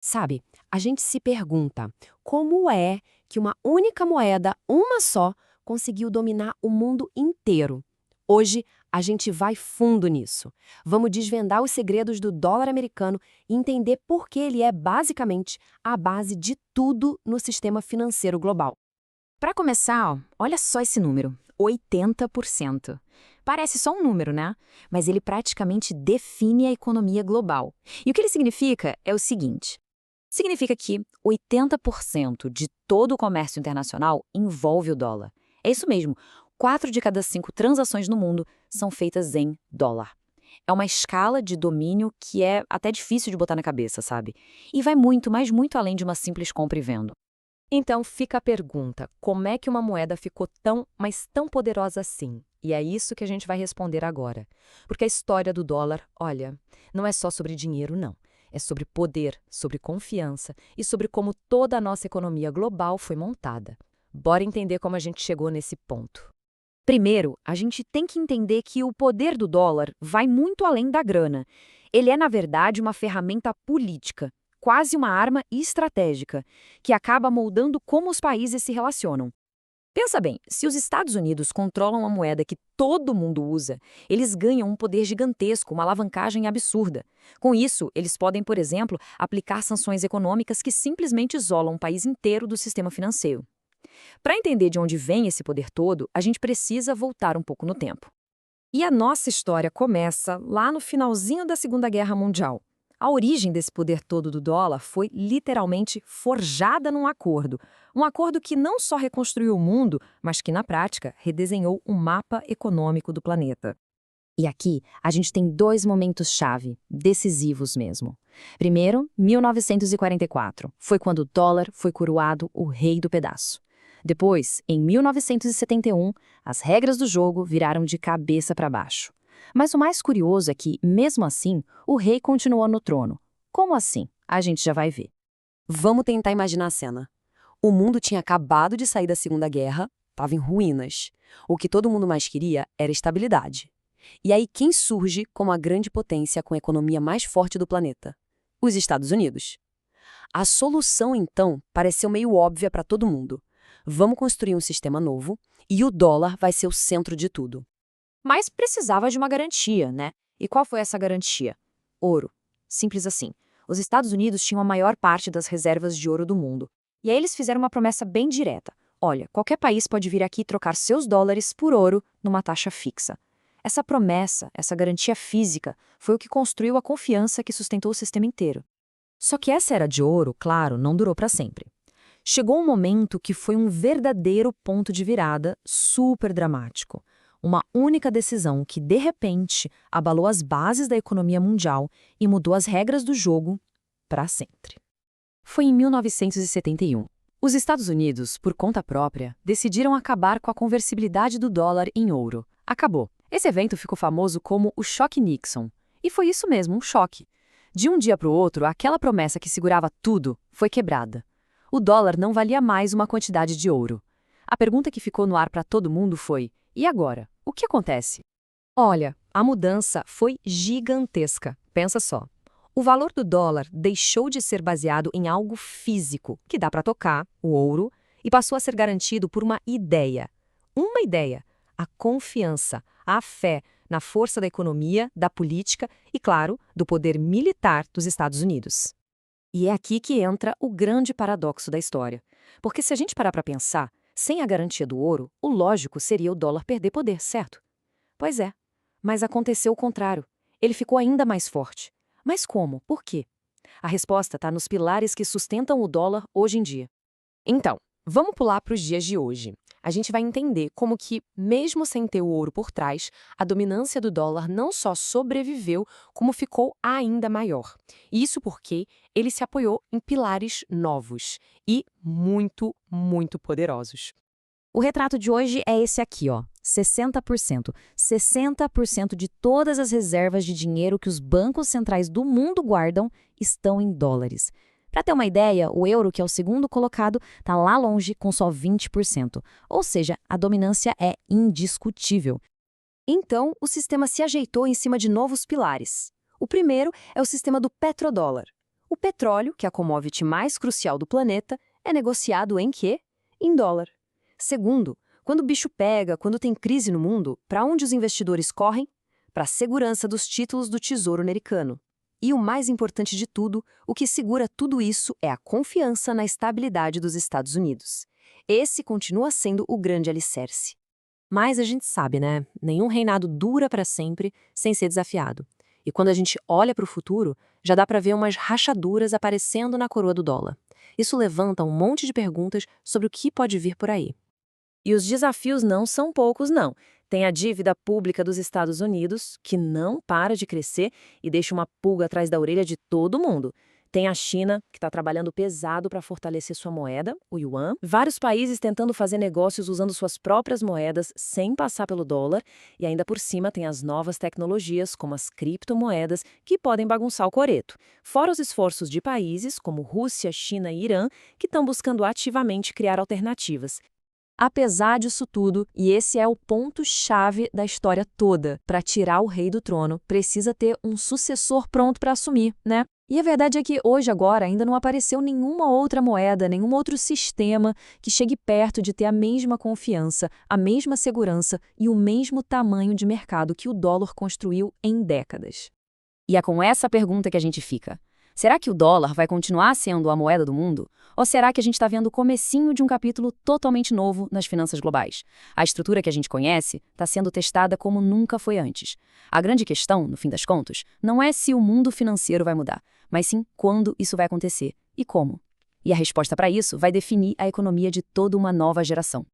Sabe, a gente se pergunta como é que uma única moeda, uma só, conseguiu dominar o mundo inteiro. Hoje, a gente vai fundo nisso. Vamos desvendar os segredos do dólar americano e entender por que ele é basicamente a base de tudo no sistema financeiro global. Para começar, ó, olha só esse número, 80%. Parece só um número, né? Mas ele praticamente define a economia global. E o que ele significa é o seguinte: significa que 80% de todo o comércio internacional envolve o dólar. É isso mesmo, 4 de cada 5 transações no mundo são feitas em dólar. É uma escala de domínio que é até difícil de botar na cabeça, sabe? E vai muito, mas muito além de uma simples compra e venda. Então fica a pergunta, como é que uma moeda ficou tão, mas tão poderosa assim? E é isso que a gente vai responder agora. Porque a história do dólar, olha, não é só sobre dinheiro, não. É sobre poder, sobre confiança e sobre como toda a nossa economia global foi montada. Bora entender como a gente chegou nesse ponto. Primeiro, a gente tem que entender que o poder do dólar vai muito além da grana. Ele é, na verdade, uma ferramenta política, quase uma arma estratégica, que acaba moldando como os países se relacionam. Pensa bem, se os Estados Unidos controlam a moeda que todo mundo usa, eles ganham um poder gigantesco, uma alavancagem absurda. Com isso, eles podem, por exemplo, aplicar sanções econômicas que simplesmente isolam o país inteiro do sistema financeiro. Para entender de onde vem esse poder todo, a gente precisa voltar um pouco no tempo. E a nossa história começa lá no finalzinho da Segunda Guerra Mundial. A origem desse poder todo do dólar foi literalmente forjada num acordo. Um acordo que não só reconstruiu o mundo, mas que, na prática, redesenhou o mapa econômico do planeta. E aqui a gente tem dois momentos-chave, decisivos mesmo. Primeiro, 1944, foi quando o dólar foi coroado o rei do pedaço. Depois, em 1971, as regras do jogo viraram de cabeça para baixo. Mas o mais curioso é que, mesmo assim, o rei continuou no trono. Como assim? A gente já vai ver. Vamos tentar imaginar a cena. O mundo tinha acabado de sair da Segunda Guerra, estava em ruínas. O que todo mundo mais queria era estabilidade. E aí quem surge como a grande potência com a economia mais forte do planeta? Os Estados Unidos. A solução, então, pareceu meio óbvia para todo mundo. Vamos construir um sistema novo e o dólar vai ser o centro de tudo. Mas precisava de uma garantia, né? E qual foi essa garantia? Ouro. Simples assim. Os Estados Unidos tinham a maior parte das reservas de ouro do mundo. E aí eles fizeram uma promessa bem direta. Olha, qualquer país pode vir aqui trocar seus dólares por ouro numa taxa fixa. Essa promessa, essa garantia física, foi o que construiu a confiança que sustentou o sistema inteiro. Só que essa era de ouro, claro, não durou para sempre. Chegou um momento que foi um verdadeiro ponto de virada super dramático. Uma única decisão que, de repente, abalou as bases da economia mundial e mudou as regras do jogo para sempre. Foi em 1971. Os Estados Unidos, por conta própria, decidiram acabar com a conversibilidade do dólar em ouro. Acabou. Esse evento ficou famoso como o Choque Nixon. E foi isso mesmo, um choque. De um dia para o outro, aquela promessa que segurava tudo foi quebrada. O dólar não valia mais uma quantidade de ouro. A pergunta que ficou no ar para todo mundo foi: e agora? O que acontece? Olha, a mudança foi gigantesca. Pensa só. O valor do dólar deixou de ser baseado em algo físico, que dá para tocar, o ouro, e passou a ser garantido por uma ideia. Uma ideia: a confiança, a fé na força da economia, da política e, claro, do poder militar dos Estados Unidos. E é aqui que entra o grande paradoxo da história. Porque se a gente parar para pensar, sem a garantia do ouro, o lógico seria o dólar perder poder, certo? Pois é, mas aconteceu o contrário. Ele ficou ainda mais forte. Mas como? Por quê? A resposta está nos pilares que sustentam o dólar hoje em dia. Então, vamos pular para os dias de hoje. A gente vai entender como que, mesmo sem ter o ouro por trás, a dominância do dólar não só sobreviveu, como ficou ainda maior. Isso porque ele se apoiou em pilares novos e muito, muito poderosos. O retrato de hoje é esse aqui, ó. 60%. 60% de todas as reservas de dinheiro que os bancos centrais do mundo guardam estão em dólares. Para ter uma ideia, o euro, que é o segundo colocado, está lá longe com só 20%. Ou seja, a dominância é indiscutível. Então, o sistema se ajeitou em cima de novos pilares. O primeiro é o sistema do petrodólar. O petróleo, que é a commodity mais crucial do planeta, é negociado em quê? Em dólar. Segundo, quando o bicho pega, quando tem crise no mundo, para onde os investidores correm? Para a segurança dos títulos do Tesouro Americano. E o mais importante de tudo, o que segura tudo isso é a confiança na estabilidade dos Estados Unidos. Esse continua sendo o grande alicerce. Mas a gente sabe, né? Nenhum reinado dura para sempre sem ser desafiado. E quando a gente olha para o futuro, já dá para ver umas rachaduras aparecendo na coroa do dólar. Isso levanta um monte de perguntas sobre o que pode vir por aí. E os desafios não são poucos, não. Tem a dívida pública dos Estados Unidos, que não para de crescer e deixa uma pulga atrás da orelha de todo mundo. Tem a China, que está trabalhando pesado para fortalecer sua moeda, o yuan. Vários países tentando fazer negócios usando suas próprias moedas sem passar pelo dólar. E ainda por cima tem as novas tecnologias, como as criptomoedas, que podem bagunçar o coreto. Fora os esforços de países, como Rússia, China e Irã, que estão buscando ativamente criar alternativas. Apesar disso tudo, e esse é o ponto-chave da história toda, para tirar o rei do trono, precisa ter um sucessor pronto para assumir, né? E a verdade é que hoje agora ainda não apareceu nenhuma outra moeda, nenhum outro sistema que chegue perto de ter a mesma confiança, a mesma segurança e o mesmo tamanho de mercado que o dólar construiu em décadas. E é com essa pergunta que a gente fica. Será que o dólar vai continuar sendo a moeda do mundo? Ou será que a gente está vendo o comecinho de um capítulo totalmente novo nas finanças globais? A estrutura que a gente conhece está sendo testada como nunca foi antes. A grande questão, no fim das contas, não é se o mundo financeiro vai mudar, mas sim quando isso vai acontecer e como. E a resposta para isso vai definir a economia de toda uma nova geração.